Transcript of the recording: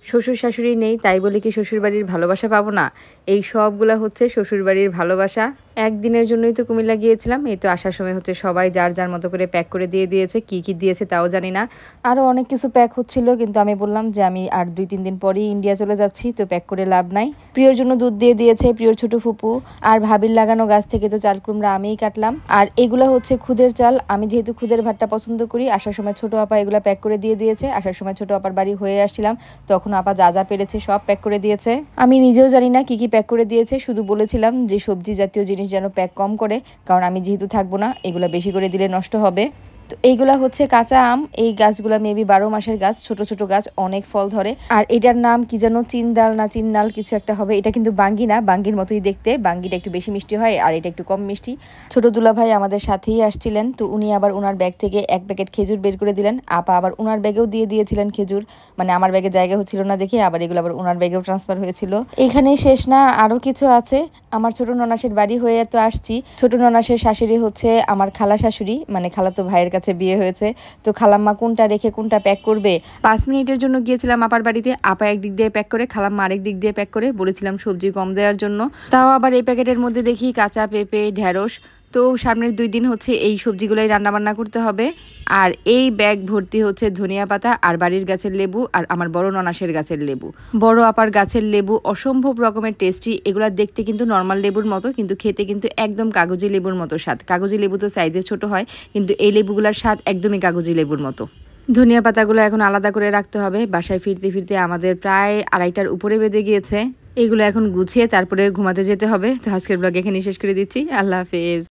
শ্বশুর-শাশুড়ি নেই তাই বলে কি শ্বশুরবাড়ির ভালোবাসা পাবো না? এই সবগুলা হচ্ছে শ্বশুরবাড়ির ভালোবাসা। একদিনের জন্যই তো কুমিল্লা গিয়েছিলাম। এই তো আসার সময় হচ্ছে সবাই যার, যার মতো করে প্যাক করে দিয়ে দিয়েছে। কি, কি দিয়েছে তাও জানি না। আরো অনেক কিছু প্যাক হচ্ছিল কিন্তু আমি বললাম যে আমি আর ২-৩ দিন পরেই ইন্ডিয়া চলে যাচ্ছি। তো প্যাক করে লাভ নাই। প্রিয়র জন্য দুধ দিয়ে দিয়েছে প্রিয়র ছোট ফুপু। আর ভাবির লাগানো গাছ থেকে তো চাল কুমড়া আমিই কাটলাম। আর এগুলা হচ্ছে খুদের চাল। আমি যেহেতু খুদের ভাতটা পছন্দ করি, আসার সময় ছোট আপা এগুলা প্যাক করে দিয়ে দিয়েছে। আসার সময় ছোট আপার বাড়ি হয়ে আসছিলাম। তখন আপা যা, যা পেরেছে সব প্যাক করে দিয়েছে। আমি নিজেও জানি না কি, কি প্যাক করে দিয়েছে। শুধু বলেছিলাম যে সবজি জাতীয় জিনিস যেন প্যাক কম করে। কারণ আমি যেহেতু থাকবো না, এগুলা বেশি করে দিলে নষ্ট হবে। তো এইগুলা হচ্ছে কাঁচা আম। এই গাছগুলা মেবি ১২ মাসের গাছ, ছোট ছোট গাছ, অনেক ফল ধরে। আর এটার নাম কি যেন চিন্দাল না চিন্নাল কিছু একটা হবে। এটা কিন্তু বাঙ্গি না, বাঙ্গির মতোই দেখতে। বাঙ্গিটা একটু বেশি মিষ্টি হয় আর এটা একটু কম মিষ্টি। ছোট দুলাভাই আমাদের সাথেই আসছিলেন। তো উনি আবার উনার ব্যাগ থেকে ১ প্যাকেট খেজুর বের করে দিলেন। আপা আবার উনার ব্যাগেও দিয়ে দিয়েছিলেন খেজুর। মানে আমার ব্যাগে জায়গা হচ্ছিল না দেখে আবার এগুলো আবার উনার ব্যাগেও ট্রান্সফার হয়েছিল। এখানেই শেষ না, আরো কিছু আছে। আমার ছোট ননাসের বাড়ি হয়ে তো আসছি। ছোট ননাসের শাশুড়ি হচ্ছে আমার খালা শাশুড়ি, মানে খালাতো ভাইয়ের কাছে বিয়ে হয়েছে। তো খালাম্মা কোনটা রেখে কোনটা প্যাক করবে। ৫ মিনিটের জন্য গিয়েছিলাম আপার বাড়িতে। আপা একদিক দিয়ে প্যাক করে, খালাম্মা আরেক দিক দিয়ে প্যাক করে। বলেছিলাম সবজি কম দেওয়ার জন্য। তাও আবার এই প্যাকেটের মধ্যে দেখি কাঁচা পেঁপে, ঢেঁড়স। তো সামনের ২ দিন হচ্ছে এই সবজিগুলাই রান্নাবান্না করতে হবে। আর এই ব্যাগ ভর্তি হচ্ছে ধনিয়া পাতা আর বাড়ির গাছের লেবু আর আমার বড় ননাসের গাছের লেবু। বড় আপার গাছের লেবু অসম্ভব রকমের টেস্টি। এগুলা দেখতে কিন্তু নর্মাল লেবুর মতো, কিন্তু খেতে কিন্তু একদম কাগজি লেবুর মতো স্বাদ। কাগজি লেবু তো সাইজে ছোট হয়, কিন্তু এই লেবুগুলার স্বাদ একদমই কাগজি লেবুর মতো। ধনিয়া পাতাগুলো এখন আলাদা করে রাখতে হবে। বাসায় ফিরতে ফিরতে আমাদের প্রায় ২:৩০টার উপরে বেজে গিয়েছে। এগুলো এখন গুছিয়ে তারপরে ঘুমাতে যেতে হবে। তো আজকের ব্লগ এখানেই শেষ করে দিচ্ছি। আল্লাহ হাফেজ।